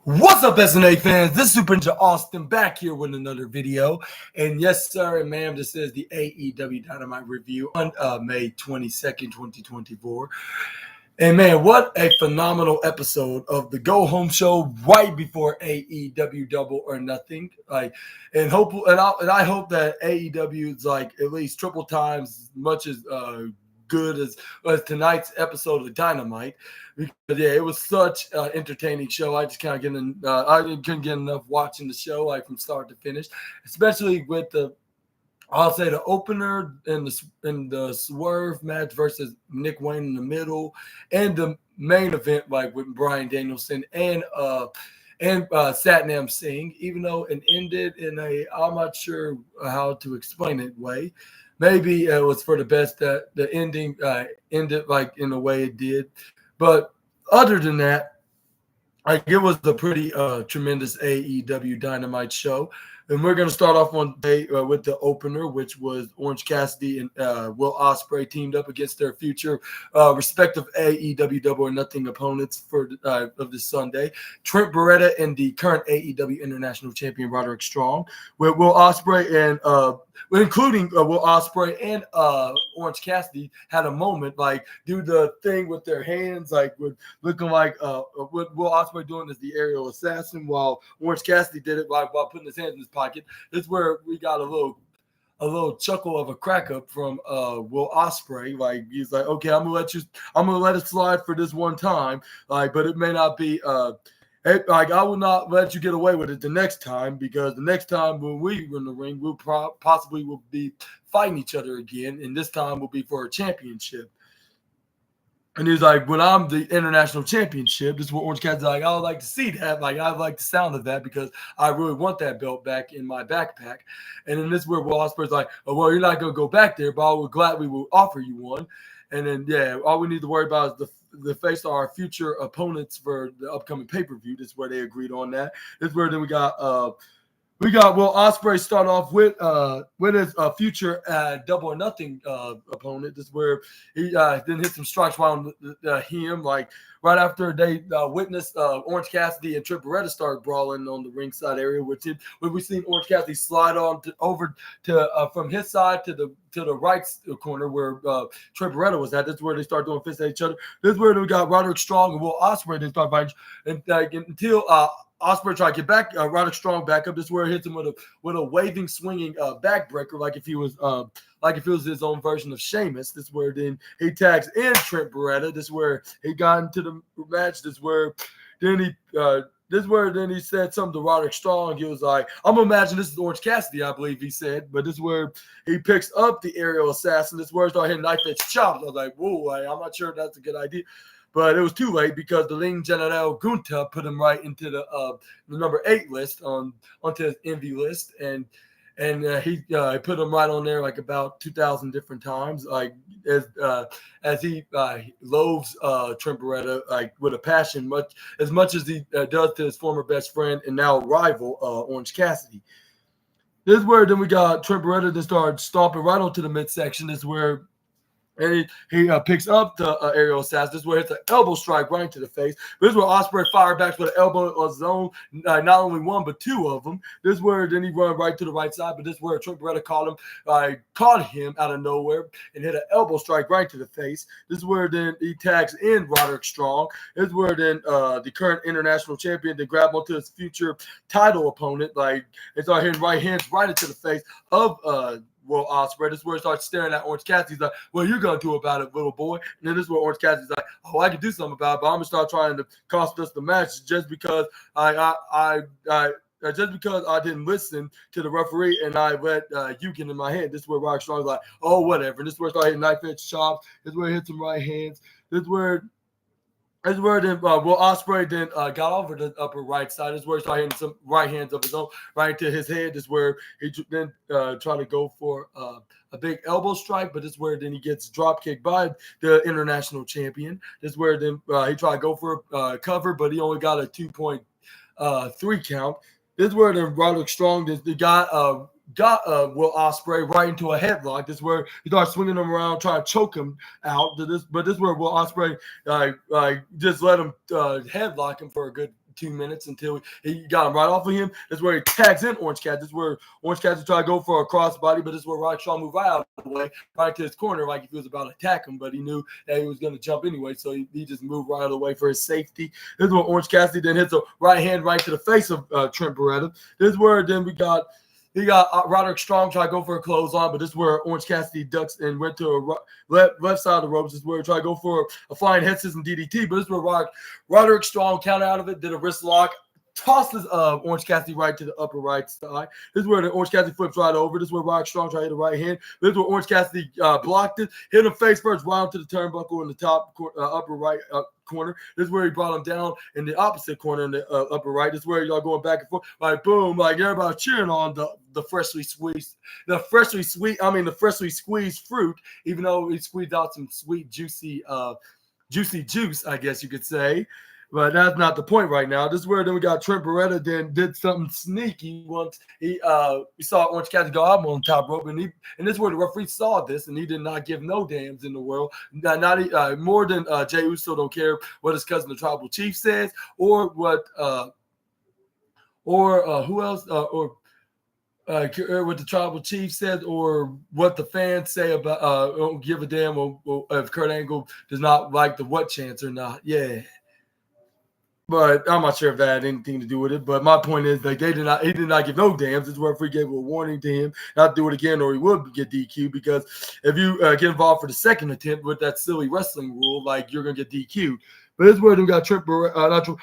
What's up, SNA fans? This is Super Ninja Austin back here with another video. And yes, sir and ma'am, this is the AEW Dynamite review on May 22nd, 2024. And man, what a phenomenal episode of the Go Home Show right before AEW Double or Nothing. I hope that AEW is like at least triple times much as good as tonight's episode of Dynamite. Because yeah, it was such an entertaining show. I just kind of couldn't get enough watching the show like from start to finish, especially with I'll say the opener and the swerve match versus Nick Wayne in the middle, and the main event like with Bryan Danielson and Satnam Singh. Even though it ended in I'm not sure how to explain it way. Maybe it was for the best that the ending ended like in the way it did. But other than that, it was a pretty tremendous AEW Dynamite show. And we're going to start off on day with the opener, which was Orange Cassidy and Will Ospreay teamed up against their future respective AEW Double or Nothing opponents of this Sunday. Trent Beretta and the current AEW International Champion Roderick Strong, with Will Ospreay and including Will Ospreay and Orange Cassidy had a moment like do the thing with their hands, like with looking like what Will Ospreay doing is the aerial assassin, while Orange Cassidy did it while putting his hands in his pocket. This is where we got a little chuckle of a crack up from Will Ospreay. Like he's like, okay, I'm gonna let it slide for this one time, like, but it may not be like I will not let you get away with it the next time, because the next time when we were in the ring, we'll possibly will be fighting each other again, and this time will be for a championship. And he's like, when I'm the international championship, this is what Orange Cat's like, I would like to see that. Like, I like the sound of that because I really want that belt back in my backpack. And then this is where Will Ospreay's like, oh, well, you're not going to go back there, but I would gladly will offer you one. And then, yeah, all we need to worry about is the face of our future opponents for the upcoming pay-per-view. This is where they agreed on that. This is where then we got Will Ospreay start off with his future Double or Nothing opponent. This is where he then hit some strikes around him, like right after they witnessed Orange Cassidy and Trent Beretta start brawling on the ringside area, which we seen Orange Cassidy slide on over to from his side to the right corner where Trent Beretta was at. This is where they start doing fists at each other. This is where we got Roderick Strong and Will Ospreay. They start fighting until Ospreay tried to get back Roderick Strong back up. This is where it hits him with a waving, swinging backbreaker, like if he was his own version of Sheamus. This is where then he tags in Trent Beretta. This is where he got into the match. This is where then he said something to Roderick Strong. He was like, I'm gonna imagine this is Orange Cassidy, I believe he said. But this is where he picks up the aerial assassin. This is where he started hitting knife edge chops. I was like, whoa, I'm not sure if that's a good idea. But it was too late because the Ling General Gunta put him right into the number 8 list onto his envy list, and he put him right on there like about 2,000 different times, like as he loathes Trent Beretta like with a passion, as much as he does to his former best friend and now rival Orange Cassidy. This is where then we got Trent Beretta that started stomping right onto the midsection. This is where. And he picks up the aerial assassin. This is where it's an elbow strike right into the face. This is where Ospreay fired back with an elbow of his own, not only one but 2 of them. This is where then he run right to the right side, but this is where Trent Beretta caught him out of nowhere and hit an elbow strike right to the face. This is where then he tags in Roderick Strong. This is where then the current international champion then grab onto his future title opponent, like and start hitting right hands right into the face of Will Ospreay. This is where he starts staring at Orange Cassidy. He's like, what are you going to do about it, little boy? And then this is where Orange Cassidy's like, oh, I can do something about it, but I'm going to start trying to cost us the match just because I didn't listen to the referee and I let you get in my head. This is where Roderick Strong's like, oh, whatever. And this is where he started hitting knife edge chops. This is where he hits some right hands. This is where then Will Ospreay then got over the upper right side. This is where he started hitting some right hands of his own right into his head. This is where he then tried to go for a big elbow strike, but this is where then he gets drop kicked by the international champion. This is where then he tried to go for a cover, but he only got a 2.3 count. This is where then Roderick Strong, the guy got Will Ospreay right into a headlock. This is where he starts swinging him around, trying to choke him out. But this is where Will Ospreay just let him headlock him for a good 2 minutes until he got him right off of him. This is where he tags in Orange Cassidy. This is where Orange Cassidy tried to go for a crossbody, but this is where Roderick Strong moved right out of the way, right to his corner, like if he was about to attack him, but he knew that he was going to jump anyway, so he just moved right out of the way for his safety. This is where Orange Cassidy then hits a right hand right to the face of Trent Beretta. This is where then we got Roderick Strong try to go for a clothesline, but this is where Orange Cassidy ducks and went to a left side of the ropes. This is where he tried to go for a flying head scissors and DDT, but this is where Roderick Strong counted out of it, did a wrist lock, tosses Orange Cassidy right to the upper right side. This is where the Orange Cassidy flips right over. This is where Roderick Strong tried to hit the right hand. This is where Orange Cassidy blocked it, hit him face first, right onto the turnbuckle in the top upper right corner. This is where he brought him down in the opposite corner in the upper right. This is where y'all going back and forth, like boom, like everybody cheering on the freshly squeezed fruit, even though he squeezed out some sweet, juicy juice, I guess you could say. But that's not the point right now. This is where then we got Trent Beretta then did something sneaky once we saw Orange Cassidy go out on the top rope, and this is where the referee saw this, and he did not give no damns in the world. Not more than Jey Uso don't care what his cousin the Tribal Chief says, or what who else or what the Tribal Chief says, or what the fans say about don't give a damn if Kurt Angle does not like the what chants or not. Yeah. But I'm not sure if that had anything to do with it. But my point is, like, he did not give no damns. This is where referee gave a warning to him not to do it again, or he would get DQ. Because if you get involved for the second attempt with that silly wrestling rule, like, you're gonna get DQ'd. But this is where we got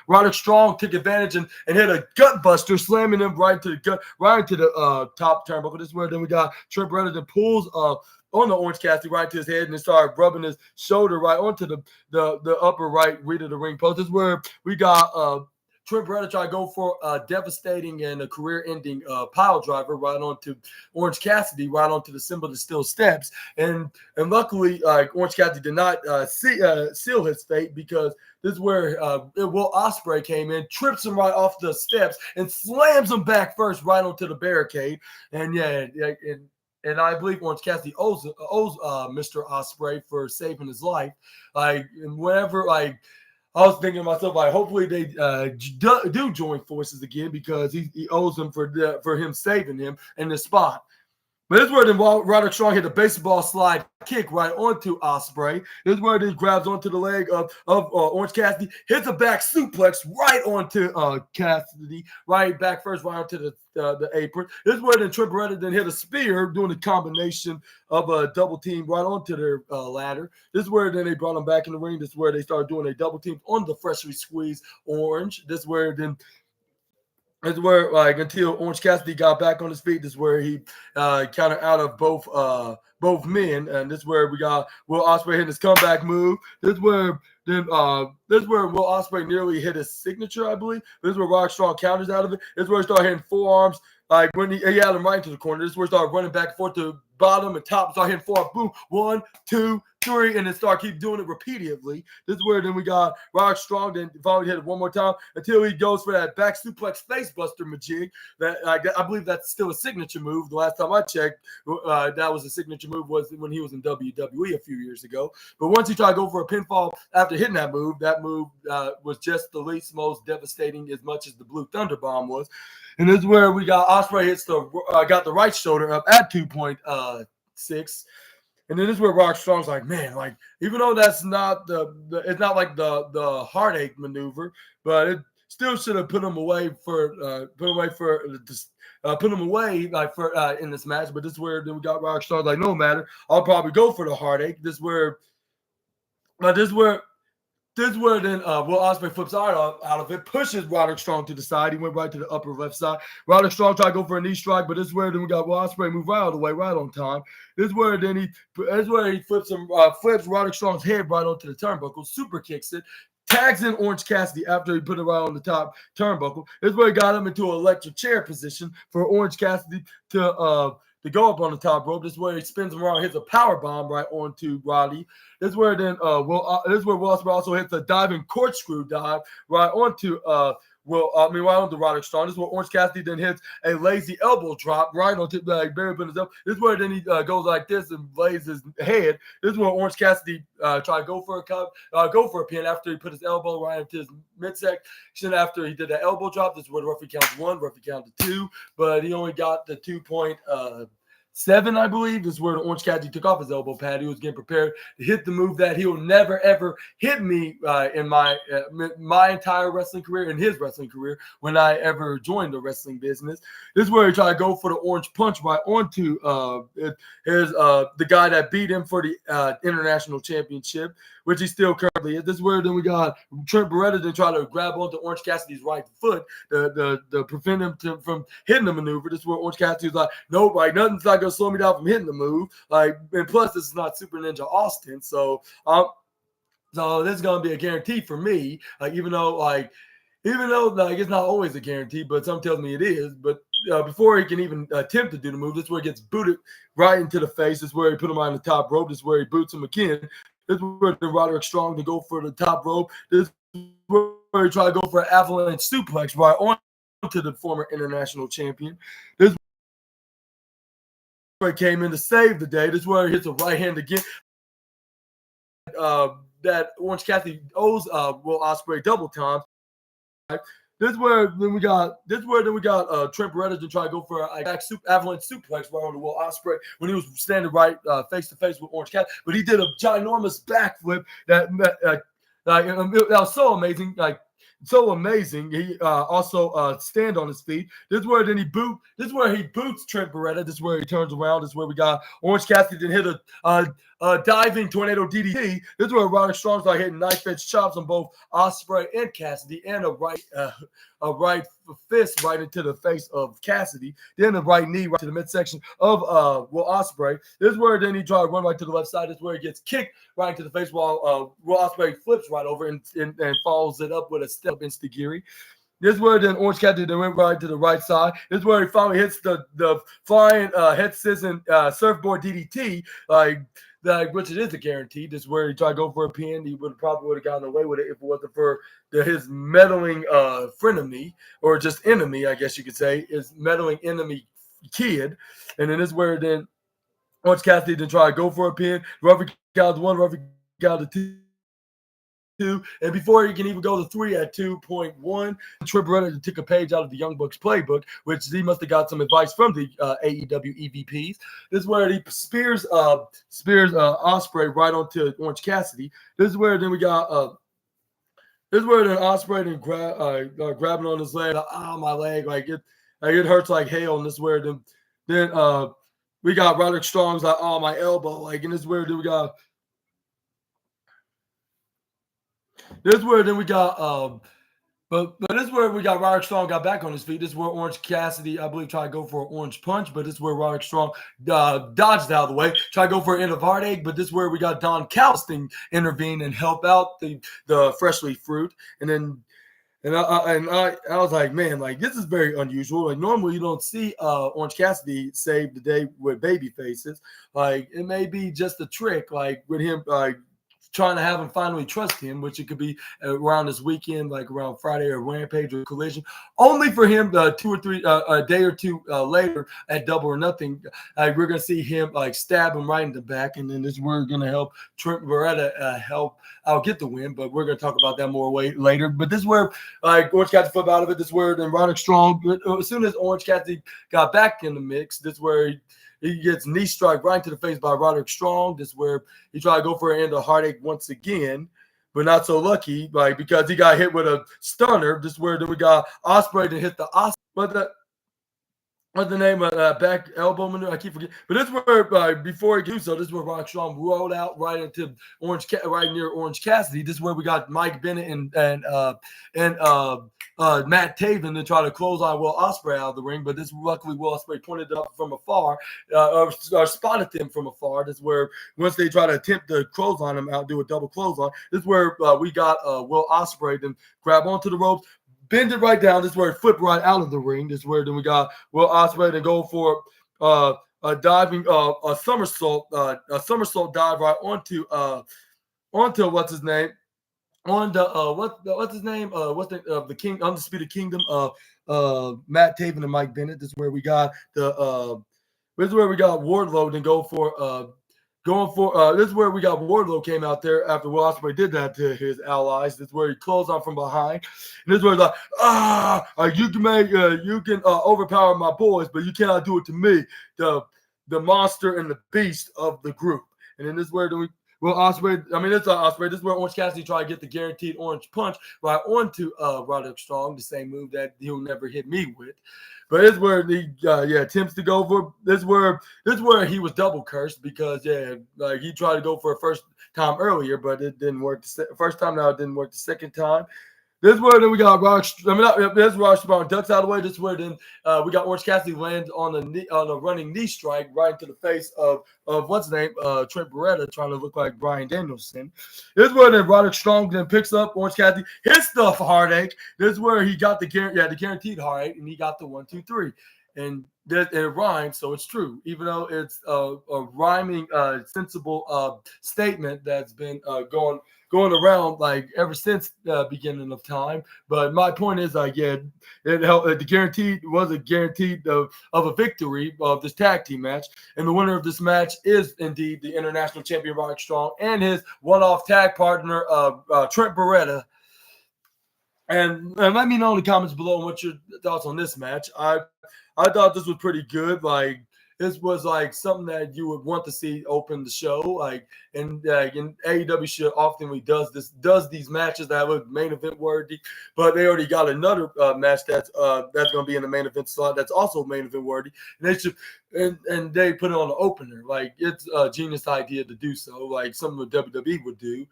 Roderick Strong took advantage and hit a gut buster, slamming him right into the top turnbuckle. This is where then we got Trent Beretta that pulls on the Orange Cassidy right to his head and then started rubbing his shoulder right onto the upper right rear of the ring post. This is where we got Trent Beretta try to go for a devastating and a career-ending pile driver right onto Orange Cassidy, right onto the symbol of steel steps. And luckily, Orange Cassidy did not seal his fate, because this is where Will Ospreay came in, trips him right off the steps, and slams him back first right onto the barricade. And and I believe Orange Cassidy owes Mr. Ospreay for saving his life. I was thinking to myself, like, hopefully they do join forces again, because he owes him for him saving him in the spot. But this is where then Roderick Strong hit a baseball slide kick right onto Ospreay. This is where he grabs onto the leg of Orange Cassidy, hits a back suplex right onto Cassidy, right back first, right onto the apron. This is where then Trent Beretta then hit a spear, doing a combination of a double team right onto their ladder. This is where then they brought him back in the ring. This is where they started doing a double team on the freshly squeezed Orange. This is where then until Orange Cassidy got back on his feet, this is where he counted out of both men, and this is where we got Will Ospreay hitting his comeback move. This is where Will Ospreay nearly hit his signature, I believe. This is where Roderick Strong counters out of it. This is where he started hitting forearms, like when he had him right into the corner. This is where he started running back and forth to bottom and top, start hitting forearms. Boom, 1, 2, 3, and then keep doing it repeatedly. This is where then we got Roderick Strong, then finally hit it one more time until he goes for that back suplex facebuster majig. I believe that's still a signature move. The last time I checked, that was a signature move was when he was in WWE a few years ago. But once he tried to go for a pinfall after hitting that move was just the least most devastating, as much as the Blue Thunder Bomb was. And this is where we got Ospreay got the right shoulder up at 2.6. And then this is where Roderick Strong's like, man, like, even though that's not it's not like the heartache maneuver, but it still should have put him away in this match. But this is where then we got Roderick Strong like, no matter, I'll probably go for the heartache. This is where then Will Ospreay flips out of it, pushes Roderick Strong to the side. He went right to the upper left side. Roderick Strong tried to go for a knee strike, but this is where then we got Will Ospreay move right out of the way, right on time. This is where he flips Roderick Strong's head right onto the turnbuckle, super kicks it, tags in Orange Cassidy after he put it right on the top turnbuckle. This is where he got him into an electric chair position for Orange Cassidy to go up on the top rope. This is where he spins him around, hits a power bomb right onto Roddy. This is where then Will Ospreay also hits a diving corkscrew dive right onto right onto Roderick Strong. This is where Orange Cassidy then hits a lazy elbow drop right onto like Barry Bonds up. This is where then he goes like this and lays his head. This is where Orange Cassidy tried to go for a pin after he put his elbow right into his midsection after he did that elbow drop. This is where the referee counts 1, referee counted 2, but he only got the 2.7, I believe. This is where the Orange Cassidy took off his elbow pad. He was getting prepared to hit the move that he'll never ever hit me in my entire wrestling career, in his wrestling career, when I ever joined the wrestling business. This is where he tried to go for the orange punch right onto the guy that beat him for the international championship, which he still currently is. This is where then we got Trent Beretta then try to grab onto Orange Cassidy's right foot to prevent him from hitting the maneuver. This is where Orange Cassidy's like, nope, like nothing's not gonna slow me down from hitting the move. Like, and plus this is not Super Ninja Austin, so this is gonna be a guarantee for me. Like, even though it's not always a guarantee, but some tells me it is. But before he can even attempt to do the move, this is where he gets booted right into the face. This is where he put him on the top rope. This is where he boots him again. This is where the Roderick Strong to go for the top rope. This is where he tried to go for an avalanche suplex right onto the former international champion. This is where he came in to save the day. This is where he hits a right hand again. That Orange Cassidy owes Will Ospreay double time. This is where then we got Trent Beretta to try to go for a avalanche suplex right on the Will Ospreay when he was standing right face to face with Orange Cassidy, but he did a ginormous backflip that was so amazing, so amazing. He also stand on his feet. This is where then he boots Trent Beretta. This is where he turns around. This is where we got Orange Cassidy then hit a diving tornado DDT. This is where Roderick Strong's like hitting knife edge chops on both Ospreay and Cassidy, and a right fist right into the face of Cassidy. Then a right knee right to the midsection of Will Ospreay. This is where then he tried to run right to the left side. This is where he gets kicked right into the face while Will Ospreay flips right over and follows it up with a step instigiri. This is where then Orange Cassidy then went right to the right side. This is where he finally hits the flying head scissors surfboard DDT, which it is a guarantee. This is where he tried to go for a pin. He probably would have gotten away with it if it wasn't for his meddling frenemy, or just enemy, I guess you could say, his meddling enemy kid. And then this is where then Orange Cassidy then try to go for a pin. Referee counted 1, referee counted 2. And before he can even go to 3 at 2.1, Trent Beretta took a page out of the Young Bucks playbook, which he must have got some advice from the AEW EVPs. This is where he spears Ospreay right onto Orange Cassidy. This is where then we got Ospreay then grabbing on his leg, my leg, it hurts like hell. And this is where then we got Roderick Strong's like, my elbow, and this is where then we got. This is where then we got but this is where we got Roderick Strong got back on his feet. This is where Orange Cassidy, I believe, tried to go for an orange punch, but this is where Roderick Strong dodged out of the way, tried to go for an end of heartache, but this is where we got Don Calliston intervene and help out the freshly fruit. And then I was like, man, this is very unusual. Normally you don't see Orange Cassidy save the day with baby faces. It may be just a trick, with him trying to have him finally trust him, which it could be around this weekend, around Friday or Rampage or Collision, only for him 2 or 3 a day or two later at Double or Nothing, we're gonna see him stab him right in the back, and then we're gonna help Trent Beretta help out get the win. But we're gonna talk about that more later. But this is where Orange Cassidy flip out of it. This is where then Roderick Strong, as soon as Orange Cassidy got back in the mix, this is where he gets knee strike right to the face by Roderick Strong. This is where he tried to go for an end of heartache once again, but not so lucky, because he got hit with a stunner. This is where then we got Ospreay to hit the Ospreay. What's the name of that back elbow maneuver? I keep forgetting. But this is where, before he could do so, this is where Roderick Strong rolled out right into right near Orange Cassidy. This is where we got Mike Bennett and Matt Taven to try to close on Will Ospreay out of the ring. But this luckily Will Ospreay pointed up from afar, or spotted him from afar. This is where once they try to attempt to close on him out, do a double close on. This is where we got Will Ospreay then grab onto the ropes, bend it right down. This is where it flipped right out of the ring. This is where then we got Will Ospreay to go for a diving a somersault dive right onto what's his name, on the what's his name? What's the King Undisputed Kingdom of Matt Taven and Mike Bennett. This is where we got Wardlow and this is where we got Wardlow came out there after Will Ospreay did that to his allies. This is where he closed on from behind. And this is where he's like, you can overpower my boys, but you cannot do it to me, the monster and the beast of the group. And then this is where Will Ospreay, it's not Ospreay. This is where Orange Cassidy tried to get the guaranteed orange punch right onto Roderick Strong, the same move that he'll never hit me with. But it's where he attempts to go for. This is where he was double cursed because he tried to go for a first time earlier, but it didn't work. The first time, now it didn't work the second time. This is where then we got this is Roderick Strong ducks out of the way. This is where then we got Orange Cassidy land on a running knee strike right into the face of what's his name, Trent Beretta, trying to look like Bryan Danielson. This is where then Roderick Strong then picks up Orange Cassidy, hits the heartache. This is where he got the guaranteed heartache, and he got the 1, 2, 3, and it rhymes, so it's true. Even though it's a rhyming, sensible statement that's been going around like ever since the beginning of time. But my point is, it helped. The guaranteed was a guaranteed of a victory of this tag team match, and the winner of this match is indeed the international champion Roderick Strong and his one-off tag partner Trent Beretta. And let me know in the comments below what your thoughts on this match. I thought this was pretty good. Like, this was like something that you would want to see open the show. Like, and AEW should often does these matches that look main event worthy, but they already got another match that's going to be in the main event slot that's also main event worthy. And they should and they put it on the opener. Like, it's a genius idea to do so. Like something that WWE would do.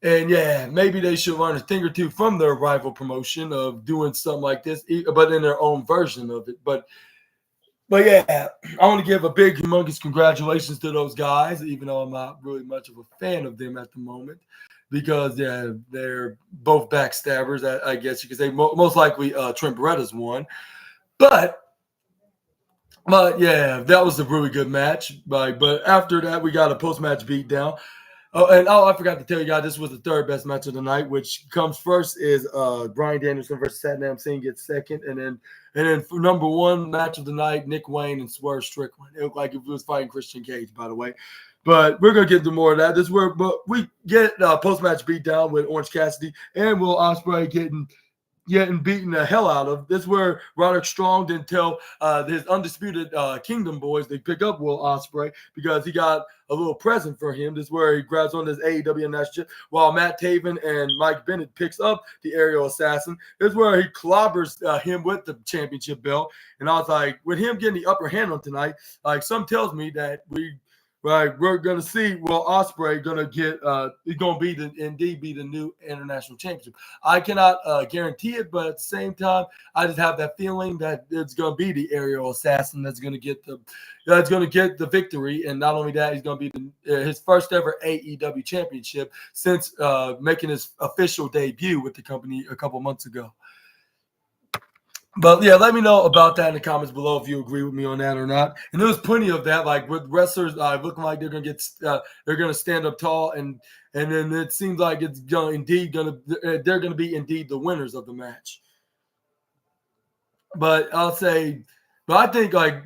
And maybe they should learn a thing or two from their rival promotion of doing something like this, but in their own version of it. But I want to give a big, humongous congratulations to those guys, even though I'm not really much of a fan of them at the moment, because they're both backstabbers. I guess you could say most likely Trent Beretta's one, but that was a really good match. But after that, we got a post-match beatdown. Oh, and I forgot to tell you guys, this was the third best match of the night. Which comes first is Bryan Danielson versus Satnam Singh gets second, and then for number one match of the night, Nick Wayne and Swerve Strickland. It looked like if he was fighting Christian Cage, by the way. But we're gonna get to more of that. This is where, but we get post match beatdown with Orange Cassidy and Will Ospreay getting beaten the hell out of. This is where Roderick Strong didn't tell his Undisputed Kingdom boys they pick up Will Ospreay because he got a little present for him. This is where he grabs on his AEW national, while Matt Taven and Mike Bennett picks up the aerial assassin. This is where he clobbers him with the championship belt. And I was like, with him getting the upper hand on tonight, like, some tells me that we're gonna see Will Ospreay gonna get he's gonna be the new international championship. I cannot guarantee it, but at the same time, I just have that feeling that it's gonna be the aerial assassin that's gonna get the victory. And not only that, he's gonna be his first ever AEW championship since making his official debut with the company a couple months ago. But let me know about that in the comments below if you agree with me on that or not. And there was plenty of that, like with wrestlers looking like they're gonna stand up tall, and then it seems like it's they're gonna be indeed the winners of the match. But I think, like,